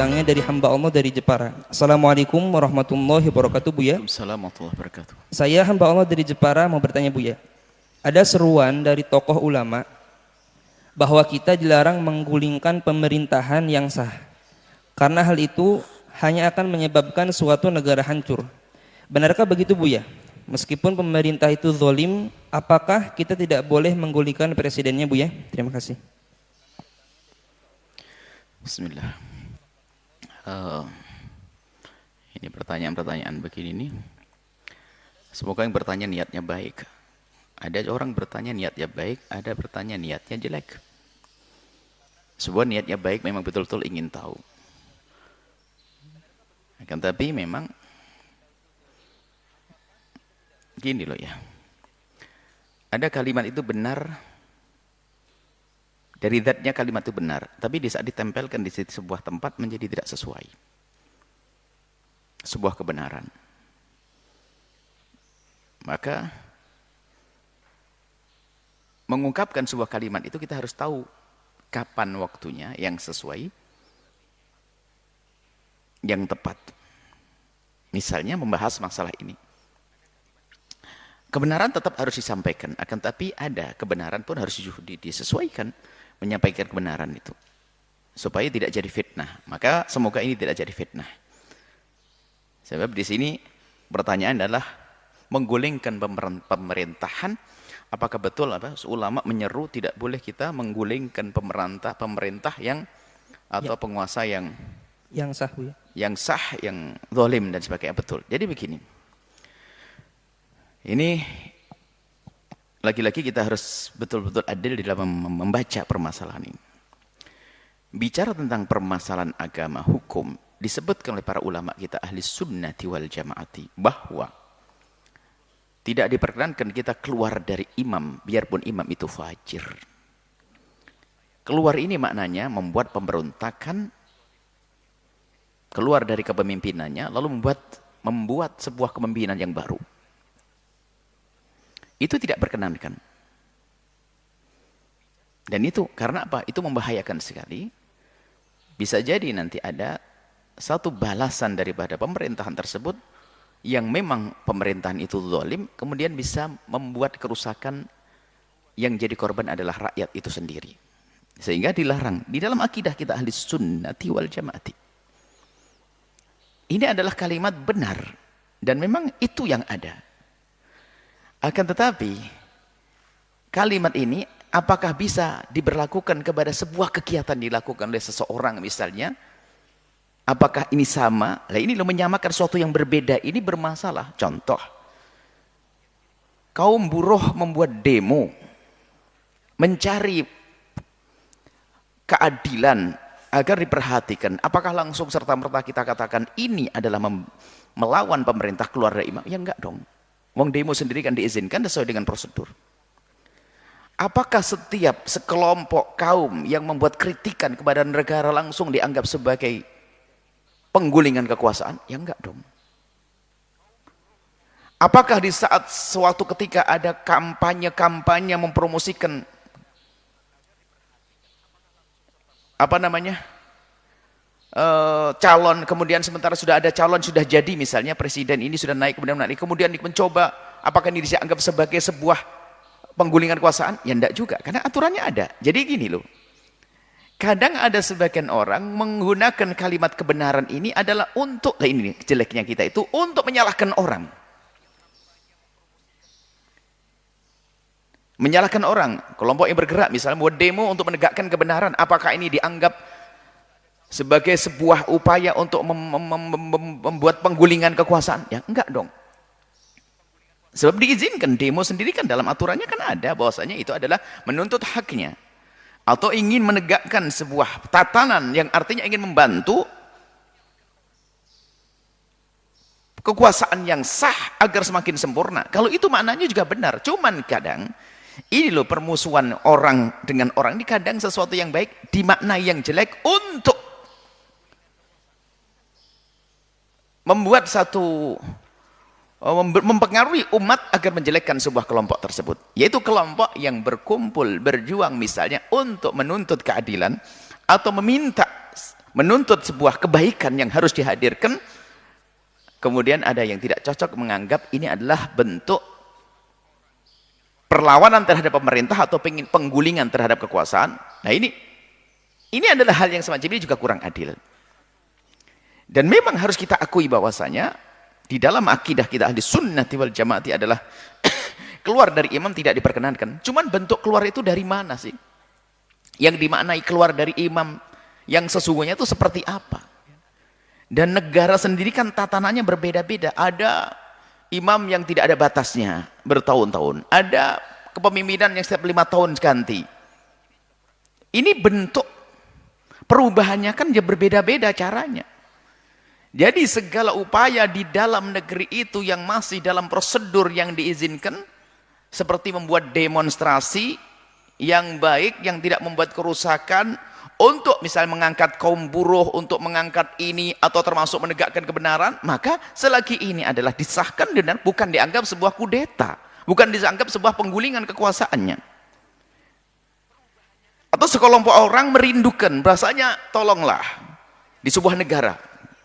datangnya dari hamba Allah dari Jepara. Assalamualaikum warahmatullahi wabarakatuh, Buya. Waalaikumsalam warahmatullahi wabarakatuh. Saya hamba Allah dari Jepara mau bertanya, Buya. Ada seruan dari tokoh ulama bahwa kita dilarang menggulingkan pemerintahan yang sah, karena hal itu hanya akan menyebabkan suatu negara hancur. Benarkah begitu, Buya? Meskipun pemerintah itu zalim, apakah kita tidak boleh menggulingkan presidennya, Buya? Terima kasih. Bismillah. Ini pertanyaan-pertanyaan begini nih. Semoga yang bertanya niatnya baik. Ada orang bertanya niatnya baik, ada bertanya niatnya jelek. Sebuah niatnya baik memang betul-betul ingin tahu. Akan tapi memang gini loh ya. Ada kalimat itu benar. Dari zatnya kalimat itu benar, tapi di saat ditempelkan di sebuah tempat menjadi tidak sesuai. Sebuah kebenaran. Maka mengungkapkan sebuah kalimat itu kita harus tahu kapan waktunya yang sesuai, yang tepat. Misalnya membahas masalah ini. Kebenaran tetap harus disampaikan, akan tapi ada kebenaran pun harus disesuaikan. Menyampaikan kebenaran itu supaya tidak jadi fitnah. Maka semoga ini tidak jadi fitnah. Sebab di sini pertanyaan adalah menggulingkan pemerintahan. Apakah betul ulama menyeru tidak boleh kita menggulingkan pemerintah yang atau penguasa yang sah, Bu, ya? Yang sah, yang zalim dan sebagainya. Betul. Jadi begini. Ini lagi-lagi kita harus betul-betul adil di dalam membaca permasalahan ini. Bicara tentang permasalahan agama, hukum, disebutkan oleh para ulama kita ahli sunnati wal jamaati bahwa tidak diperkenankan kita keluar dari imam, biarpun imam itu fajir. Keluar ini maknanya membuat pemberontakan, keluar dari kepemimpinannya, lalu membuat sebuah kepemimpinan yang baru. Itu tidak perkenankan. Dan itu karena apa? Itu membahayakan sekali. Bisa jadi nanti ada satu balasan daripada pemerintahan tersebut yang memang pemerintahan itu zalim, kemudian bisa membuat kerusakan yang jadi korban adalah rakyat itu sendiri. Sehingga dilarang. Di dalam akidah kita ahli sunnati wal jamaati. Ini adalah kalimat benar. Dan memang itu yang ada. Akan tetapi, kalimat ini apakah bisa diberlakukan kepada sebuah kegiatan dilakukan oleh seseorang misalnya? Apakah ini sama? Nah ini menyamakan sesuatu yang berbeda, ini bermasalah. Contoh, kaum buruh membuat demo, mencari keadilan agar diperhatikan. Apakah langsung serta-merta kita katakan ini adalah melawan pemerintah keluar dari imam? Ya enggak dong. Wong demo sendiri kan diizinkan sesuai dengan prosedur. Apakah setiap sekelompok kaum yang membuat kritikan kepada negara langsung dianggap sebagai penggulingan kekuasaan? Ya enggak dong. Apakah di saat suatu ketika ada kampanye mempromosikan calon, kemudian sementara sudah ada calon, sudah jadi misalnya presiden ini sudah naik, kemudian mencoba, apakah ini dianggap sebagai sebuah penggulingan kekuasaan? Ya enggak juga, karena aturannya ada. Jadi gini loh, kadang ada sebagian orang menggunakan kalimat kebenaran ini adalah untuk, ini jeleknya kita itu, untuk menyalahkan orang. Menyalahkan orang, kelompok yang bergerak misalnya buat demo untuk menegakkan kebenaran, apakah ini dianggap sebagai sebuah upaya untuk membuat penggulingan kekuasaan? Ya enggak dong. Sebab diizinkan, demo sendiri kan dalam aturannya kan ada bahwasanya itu adalah menuntut haknya atau ingin menegakkan sebuah tatanan yang artinya ingin membantu kekuasaan yang sah agar semakin sempurna. Kalau itu maknanya juga benar. Cuman kadang ini loh permusuhan orang dengan orang ini, kadang sesuatu yang baik dimaknai yang jelek untuk membuat mempengaruhi umat agar menjelekkan sebuah kelompok tersebut, yaitu kelompok yang berkumpul berjuang misalnya untuk menuntut keadilan atau meminta menuntut sebuah kebaikan yang harus dihadirkan, kemudian ada yang tidak cocok menganggap ini adalah bentuk perlawanan terhadap pemerintah atau penggulingan terhadap kekuasaan. Nah ini adalah hal yang semacam ini juga kurang adil. Dan memang harus kita akui bahwasanya di dalam akidah kita ahli sunnati wal jamaati adalah keluar dari imam tidak diperkenankan. Cuman bentuk keluar itu dari mana sih? Yang dimaknai keluar dari imam yang sesungguhnya itu seperti apa? Dan negara sendiri kan tatanannya berbeda-beda. Ada imam yang tidak ada batasnya bertahun-tahun. Ada kepemimpinan yang setiap 5 tahun ganti. Ini bentuk perubahannya kan ya berbeda-beda caranya. Jadi segala upaya di dalam negeri itu yang masih dalam prosedur yang diizinkan, seperti membuat demonstrasi yang baik, yang tidak membuat kerusakan, untuk misalnya mengangkat kaum buruh, untuk mengangkat ini, atau termasuk menegakkan kebenaran, maka selagi ini adalah disahkan dan bukan dianggap sebuah kudeta, bukan dianggap sebuah penggulingan kekuasaannya. Atau sekelompok orang merindukan, bahasanya tolonglah di sebuah negara,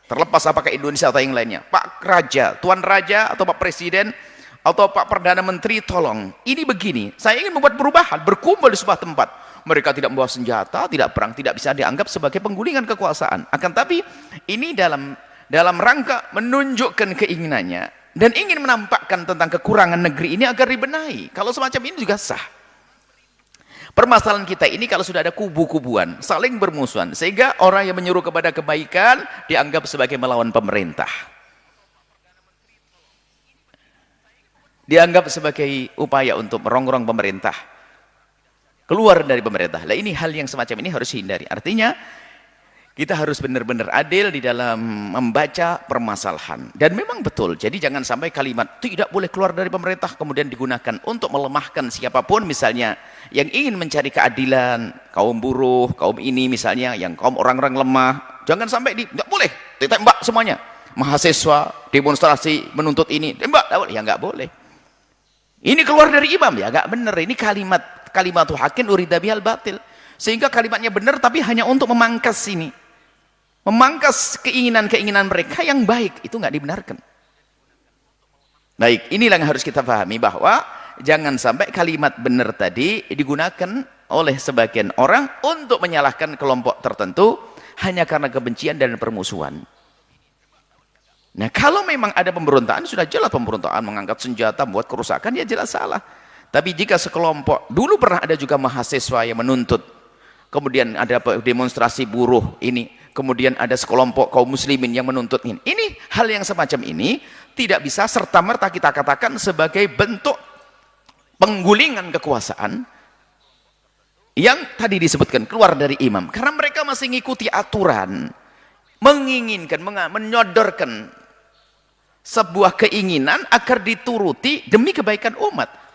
terlepas apakah Indonesia atau yang lainnya, Pak Raja, Tuan Raja, atau Pak Presiden, atau Pak Perdana Menteri, tolong, ini begini, saya ingin membuat perubahan, berkumpul di sebuah tempat. Mereka tidak membawa senjata, tidak perang, tidak bisa dianggap sebagai penggulingan kekuasaan. Akan tapi ini dalam rangka menunjukkan keinginannya dan ingin menampakkan tentang kekurangan negeri ini agar dibenahi. Kalau semacam ini juga sah. Permasalahan kita ini kalau sudah ada kubu-kubuan, saling bermusuhan, sehingga orang yang menyuruh kepada kebaikan dianggap sebagai melawan pemerintah. Dianggap sebagai upaya untuk merongrong pemerintah, keluar dari pemerintah. Nah, ini hal yang semacam ini harus dihindari. Artinya kita harus benar-benar adil di dalam membaca permasalahan. Dan memang betul, jadi jangan sampai kalimat tidak boleh keluar dari pemerintah kemudian digunakan untuk melemahkan siapapun, misalnya yang ingin mencari keadilan, kaum buruh, kaum ini misalnya, yang kaum orang-orang lemah, jangan sampai nggak boleh, ditembak semuanya. Mahasiswa demonstrasi menuntut ini, tembak, ya nggak boleh. Ini keluar dari imam, ya nggak benar. Ini kalimat hakin urida bihal batil, sehingga kalimatnya benar tapi hanya untuk memangkas ini, memangkas keinginan-keinginan mereka yang baik, itu nggak dibenarkan. Baik, inilah yang harus kita pahami, bahwa jangan sampai kalimat benar tadi digunakan oleh sebagian orang untuk menyalahkan kelompok tertentu hanya karena kebencian dan permusuhan. Nah, kalau memang ada pemberontakan, sudah jelas pemberontakan, mengangkat senjata, membuat kerusakan, ya jelas salah. Tapi jika sekelompok, dulu pernah ada juga mahasiswa yang menuntut, kemudian ada demonstrasi buruh ini, kemudian ada sekelompok kaum muslimin yang menuntut ini hal yang semacam ini tidak bisa serta-merta kita katakan sebagai bentuk penggulingan kekuasaan yang tadi disebutkan keluar dari imam, karena mereka masih mengikuti aturan, menginginkan, menyodorkan sebuah keinginan agar dituruti demi kebaikan umat.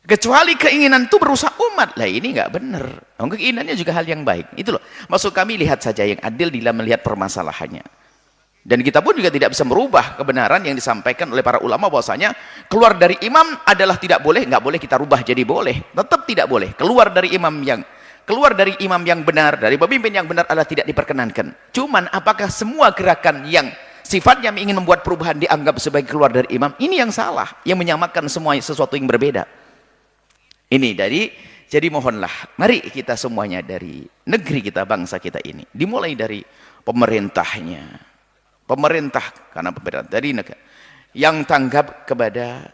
Kecuali keinginan itu merusak umat, lah ini nggak benar. Keinginannya juga hal yang baik. Itu loh, maksud kami lihat saja yang adil dalam melihat permasalahannya. Dan kita pun juga tidak bisa merubah kebenaran yang disampaikan oleh para ulama, bahwasanya keluar dari imam adalah tidak boleh, nggak boleh kita rubah jadi boleh. Tetap tidak boleh. Keluar dari imam yang benar, dari pemimpin yang benar adalah tidak diperkenankan. Cuman apakah semua gerakan yang sifatnya ingin membuat perubahan dianggap sebagai keluar dari imam? Ini yang salah, yang menyamakan semua sesuatu yang berbeda. Ini jadi mohonlah, mari kita semuanya dari negeri kita, bangsa kita ini, dimulai dari pemerintahnya, karena pemerintah dari negara yang tanggap kepada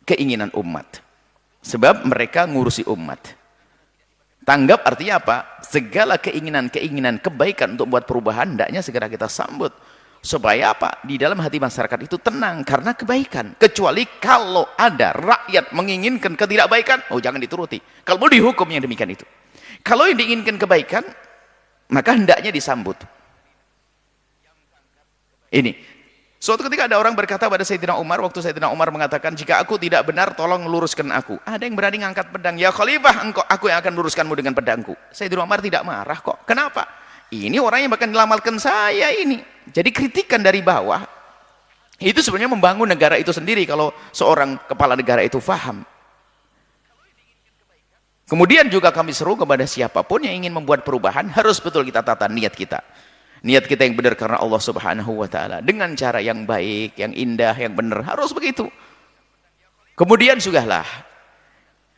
keinginan umat, sebab mereka ngurusi umat. Tanggap artinya apa? Segala keinginan kebaikan untuk membuat perubahan, hendaknya segera kita sambut. Supaya apa? Di dalam hati masyarakat itu tenang karena kebaikan. Kecuali kalau ada rakyat menginginkan ketidakbaikan, oh jangan dituruti. Kalau mau dihukum yang demikian itu. Kalau yang diinginkan kebaikan, maka hendaknya disambut. Ini. Suatu ketika ada orang berkata pada Sayyidina Umar, waktu Sayyidina Umar mengatakan, jika aku tidak benar, tolong luruskan aku. Ada yang berani ngangkat pedang, ya khalifah, aku yang akan luruskanmu dengan pedangku. Sayyidina Umar tidak marah kok. Kenapa? Ini orang yang bahkan melamalkan saya ini. Jadi kritikan dari bawah itu sebenarnya membangun negara itu sendiri kalau seorang kepala negara itu faham. Kemudian juga kami seru kepada siapapun yang ingin membuat perubahan, harus betul kita tata niat kita. Niat kita yang benar karena Allah Subhanahu wa taala, dengan cara yang baik, yang indah, yang benar, harus begitu. Kemudian sudahlah,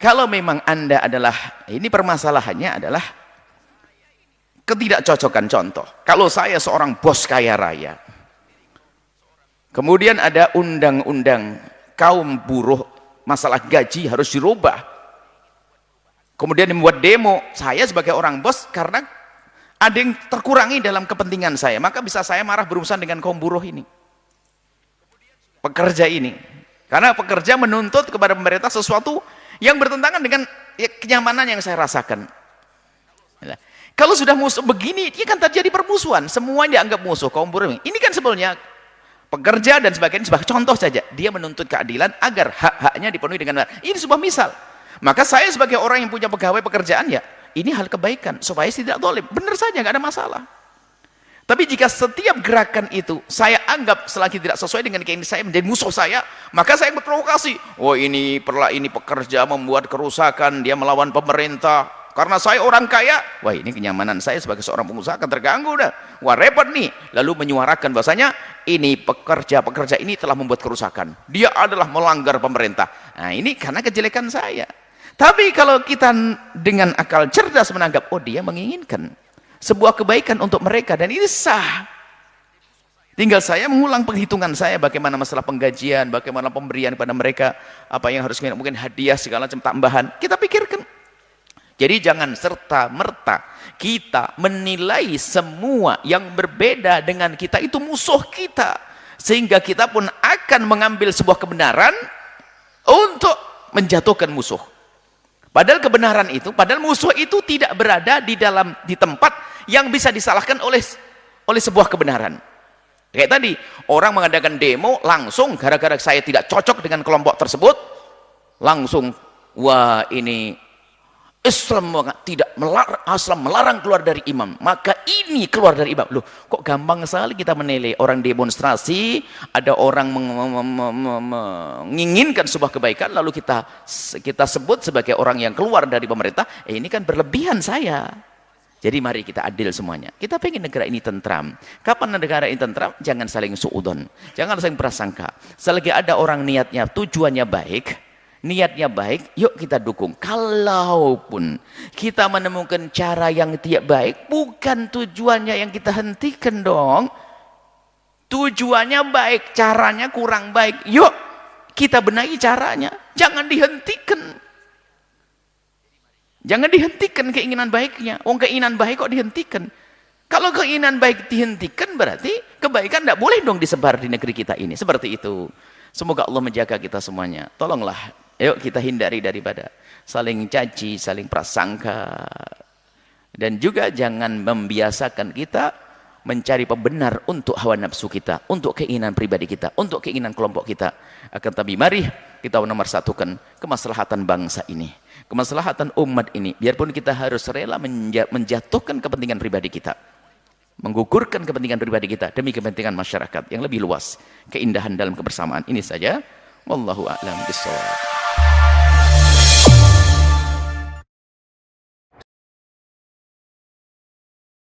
kalau memang Anda adalah, ini permasalahannya adalah ketidakcocokan. Contoh, kalau saya seorang bos kaya raya, kemudian ada undang-undang kaum buruh, masalah gaji harus dirubah. Kemudian membuat demo, saya sebagai orang bos, karena ada yang terkurangi dalam kepentingan saya, maka bisa saya marah berurusan dengan kaum buruh ini, pekerja ini. Karena pekerja menuntut kepada pemerintah sesuatu yang bertentangan dengan kenyamanan yang saya rasakan. Kalau sudah musuh begini, ini kan terjadi permusuhan, semua dianggap musuh kaum buruh. Ini kan sebenarnya pekerja dan sebagainya, sebagai contoh saja, dia menuntut keadilan agar hak-haknya dipenuhi dengan benar. Ini sebuah misal. Maka saya sebagai orang yang punya pegawai pekerjaan, ya ini hal kebaikan supaya tidak zalim, benar saja, nggak ada masalah. Tapi jika setiap gerakan itu saya anggap selagi tidak sesuai dengan keinginan saya menjadi musuh saya, maka saya berprovokasi. Oh, ini pekerja membuat kerusakan, dia melawan pemerintah karena saya orang kaya. Wah, ini kenyamanan saya sebagai seorang pengusaha akan terganggu dah. Wah, repot nih. Lalu menyuarakan bahasanya ini pekerja ini telah membuat kerusakan, dia adalah melanggar pemerintah. Nah, ini karena kejelekan saya. Tapi kalau kita dengan akal cerdas menanggap, oh dia menginginkan sebuah kebaikan untuk mereka dan ini sah. Tinggal saya mengulang penghitungan saya bagaimana masalah penggajian, bagaimana pemberian kepada mereka, apa yang harus mungkin hadiah segala macam tambahan. Kita pikirkan. Jadi jangan serta-merta kita menilai semua yang berbeda dengan kita itu musuh kita, sehingga kita pun akan mengambil sebuah kebenaran untuk menjatuhkan musuh. Padahal kebenaran itu, padahal musuh itu tidak berada di tempat yang bisa disalahkan oleh sebuah kebenaran. Kayak tadi, orang mengadakan demo langsung gara-gara saya tidak cocok dengan kelompok tersebut, langsung, wah ini Islam melarang keluar dari imam, maka ini keluar dari imam. Loh, kok gampang sekali kita menilai orang demonstrasi, ada orang menginginkan sebuah kebaikan, lalu kita sebut sebagai orang yang keluar dari pemerintah. Ini kan berlebihan saya. Jadi mari kita adil semuanya. Kita pengen negara ini tentram. Kapan negara ini tentram? Jangan saling suudon, jangan saling prasangka. Selagi ada orang niatnya, tujuannya baik, niatnya baik, yuk kita dukung. Kalaupun kita menemukan cara yang tidak baik, bukan tujuannya yang kita hentikan dong. Tujuannya baik, caranya kurang baik, yuk kita benahi caranya, jangan dihentikan. Jangan dihentikan keinginan baiknya. Keinginan baik kok dihentikan? Kalau keinginan baik dihentikan, berarti kebaikan tidak boleh dong disebar di negeri kita ini. Seperti itu. Semoga Allah menjaga kita semuanya. Tolonglah, yuk kita hindari daripada saling caci, saling prasangka. Dan juga jangan membiasakan kita mencari pembenar untuk hawa nafsu kita, untuk keinginan pribadi kita, untuk keinginan kelompok kita. Akan tapi mari kita menomorsatukan kemaslahatan bangsa ini, kemaslahatan umat ini. Biarpun kita harus rela menjatuhkan kepentingan pribadi kita, menggugurkan kepentingan pribadi kita demi kepentingan masyarakat yang lebih luas, keindahan dalam kebersamaan. Ini saja. Wallahu a'lam bishawab.